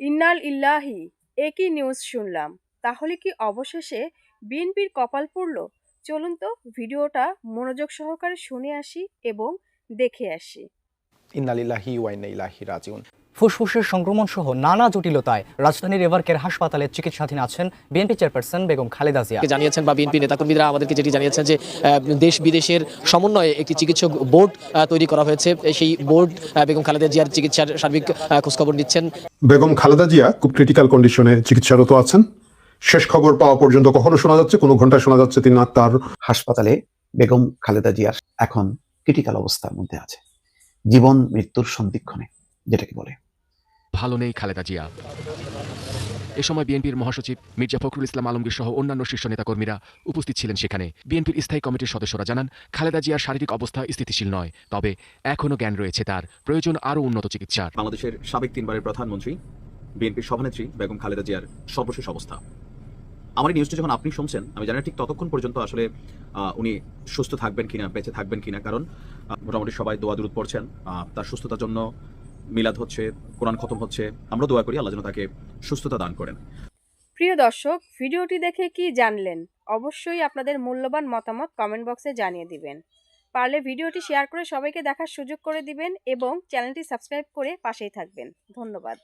ইন্নাল ইল্লাহি, একই নিউজ শুনলাম। তাহলে কি অবশেষে বিএনপির কপাল পুড়ল? চলুন তো ভিডিওটা মনোযোগ সহকারে শুনে আসি এবং দেখে আসি। ইন্না লিল্লাহি ওয়া ইন্না ইলাইহি রাজিউন। ফুসফুসের সংক্রমণ সহ নানা জটিলতায় রাজধানীর এভারকেয়ার হাসপাতালে চিকিৎসাধীন আছেন বিএনপি চেয়ারপারসন বেগম খালেদা জিয়া। জানিয়েছেন বা বিএনপি নেতাকর্মীরা আমাদেরকে যেটি জানিয়েছেন যে দেশ বিদেশের সমন্বয়ে একটি চিকিৎসক বোর্ড তৈরি করা হয়েছে। সেই বোর্ড বেগম খালেদা জিয়ার চিকিৎসার সার্বিক খোঁজখবর নিচ্ছেন। বেগম খালেদা জিয়া খুব ক্রিটিক্যাল কন্ডিশনে চিকিৎসারত আছেন। শেষ খবর পাওয়া পর্যন্ত কখনো শোনা যাচ্ছে, কোনো ঘন্টায় শোনা যাচ্ছে তিনি তার হাসপাতালে বেগম খালেদা জিয়ার এখন ক্রিটিক্যাল অবস্থার মধ্যে আছে, জীবন মৃত্যুর সন্ধিক্ষণে যেটাকে বলে। ভালো নেই খালেদা জিয়া। এ সময় বিএনপির মহাসচিব মির্জা ফখরুল ইসলাম আলমগীর সহ অন্যান্য শীর্ষ নেতাকর্মীরা উপস্থিত ছিলেন সেখানে। বিএনপির স্থায়ী কমিটির সদস্যরা জানান, খালেদা জিয়ার শারীরিক অবস্থা স্থিতিশীল নয়, তবে এখনও জ্ঞান রয়েছে, তার প্রয়োজন আরও উন্নত চিকিৎসার। বাংলাদেশের সাবেক 3বারের প্রধানমন্ত্রী, বিএনপির সভানেত্রী বেগম খালেদা জিয়ার সর্বশেষ অবস্থা। আমার এই নিউজটা যখন আপনি শুনছেন, আমি জানি না ঠিক ততক্ষণ পর্যন্ত আসলে উনি সুস্থ থাকবেন কিনা, বেঁচে থাকবেন কিনা, কারণ মোটামুটি সবাই দোয়া দুরূদ পড়ছেন তার সুস্থতার জন্য। মিলাদ হচ্ছে, কোরআন খতম হচ্ছে, আমরা দোয়া করি আল্লাহ যেন তাকে সুস্থতা দান করেন। প্রিয় দর্শক, ভিডিওটি দেখে কি জানলেন? অবশ্যই আপনাদের মূল্যবান মতামত কমেন্ট বক্সে জানিয়ে দিবেন। পারলে ভিডিওটি শেয়ার করে সবাইকে দেখার সুযোগ করে দিবেন এবং চ্যানেলটি সাবস্ক্রাইব করে পাশেই থাকবেন। ধন্যবাদ।